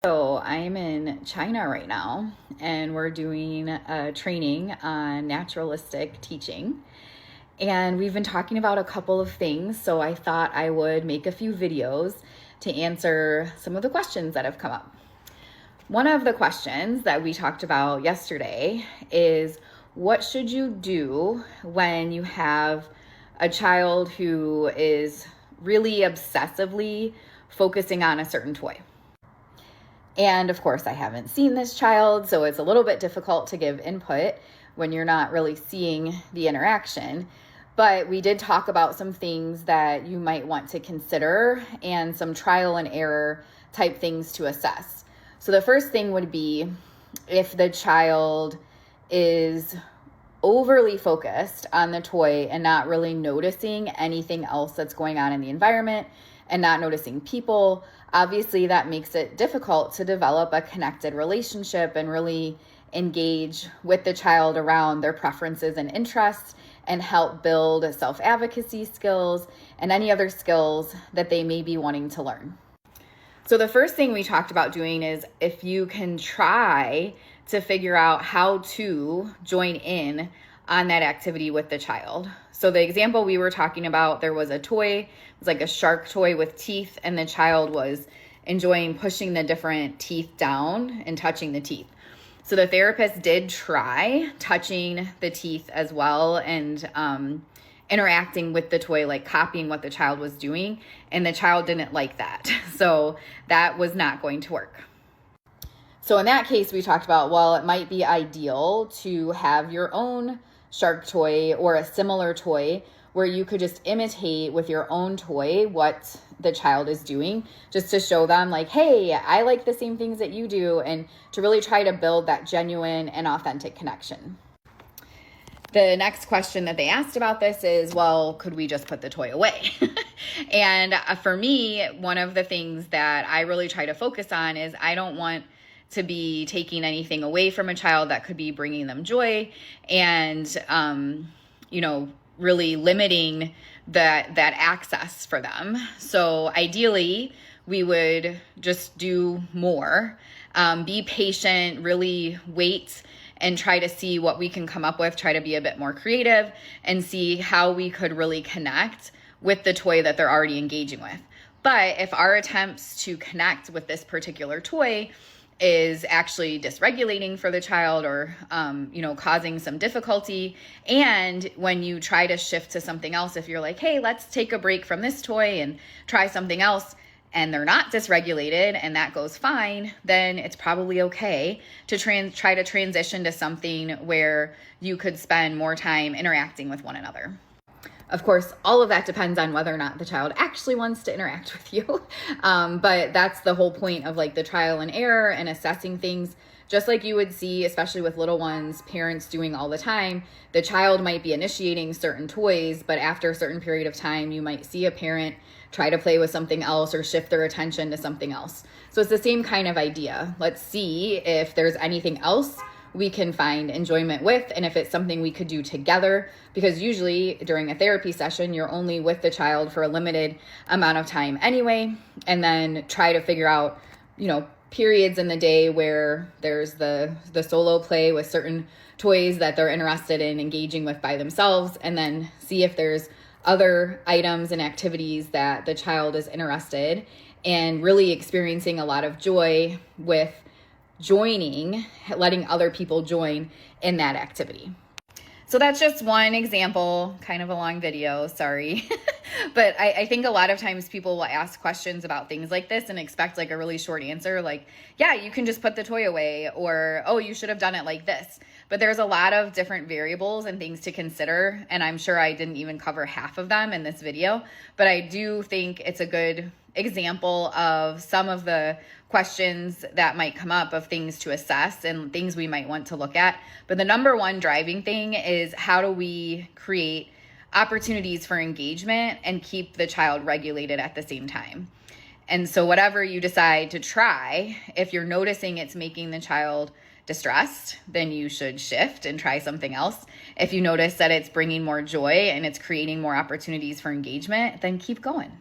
So I'm in China right now, and we're doing a training on naturalistic teaching. And we've been talking about a couple of things, so I thought I would make a few videos to answer some of the questions that have come up. One of the questions that we talked about yesterday is, what should you do when you have a child who is really obsessively focusing on a certain toy? And of course, I haven't seen this child, so it's a little bit difficult to give input when you're not really seeing the interaction. But we did talk about some things that you might want to consider and some trial and error type things to assess. So the first thing would be if the child is overly focused on the toy and not really noticing anything else that's going on in the environment and not noticing people. Obviously, that makes it difficult to develop a connected relationship and really engage with the child around their preferences and interests and help build self-advocacy skills and any other skills that they may be wanting to learn. So the first thing we talked about doing is if you can try to figure out how to join in on that activity with the child. So the example we were talking about, there was a toy, it was like a shark toy with teeth, and the child was enjoying pushing the different teeth down and touching the teeth. So the therapist did try touching the teeth as well and interacting with the toy, like copying what the child was doing, and the child didn't like that. So that was not going to work. So in that case, we talked about, well, it might be ideal to have your own shark toy or a similar toy where you could just imitate with your own toy what the child is doing, just to show them like, hey, I like the same things that you do, and to really try to build that genuine and authentic connection. The next question that they asked about this is, well, could we just put the toy away? And for me, one of the things that I really try to focus on is I don't want to be taking anything away from a child that could be bringing them joy and, really limiting that access for them. So ideally, we would just do more, be patient, really wait and try to see what we can come up with, try to be a bit more creative and see how we could really connect with the toy that they're already engaging with. But if our attempts to connect with this particular toy is actually dysregulating for the child or, causing some difficulty. And when you try to shift to something else, if you're like, hey, let's take a break from this toy and try something else, and they're not dysregulated and that goes fine, then it's probably okay to try to transition to something where you could spend more time interacting with one another. Of course, all of that depends on whether or not the child actually wants to interact with you. But that's the whole point of like the trial and error and assessing things, just like you would see, especially with little ones, parents doing all the time. The child might be initiating certain toys, but after a certain period of time, you might see a parent try to play with something else or shift their attention to something else. So it's the same kind of idea. Let's see if there's anything else we can find enjoyment with, and if it's something we could do together, because usually during a therapy session, you're only with the child for a limited amount of time anyway, and then try to figure out, periods in the day where there's the solo play with certain toys that they're interested in engaging with by themselves, and then see if there's other items and activities that the child is interested and really experiencing a lot of joy with joining, letting other people join in that activity. So that's just one example, kind of a long video, sorry. But I think a lot of times people will ask questions about things like this and expect like a really short answer, like, yeah, you can just put the toy away, or, oh, you should have done it like this. But there's a lot of different variables and things to consider, and I'm sure I didn't even cover half of them in this video, but I do think it's a good example of some of the questions that might come up of things to assess and things we might want to look at. But the number one driving thing is, how do we create opportunities for engagement and keep the child regulated at the same time? And so whatever you decide to try, if you're noticing it's making the child distressed, then you should shift and try something else. If you notice that it's bringing more joy and it's creating more opportunities for engagement, then keep going.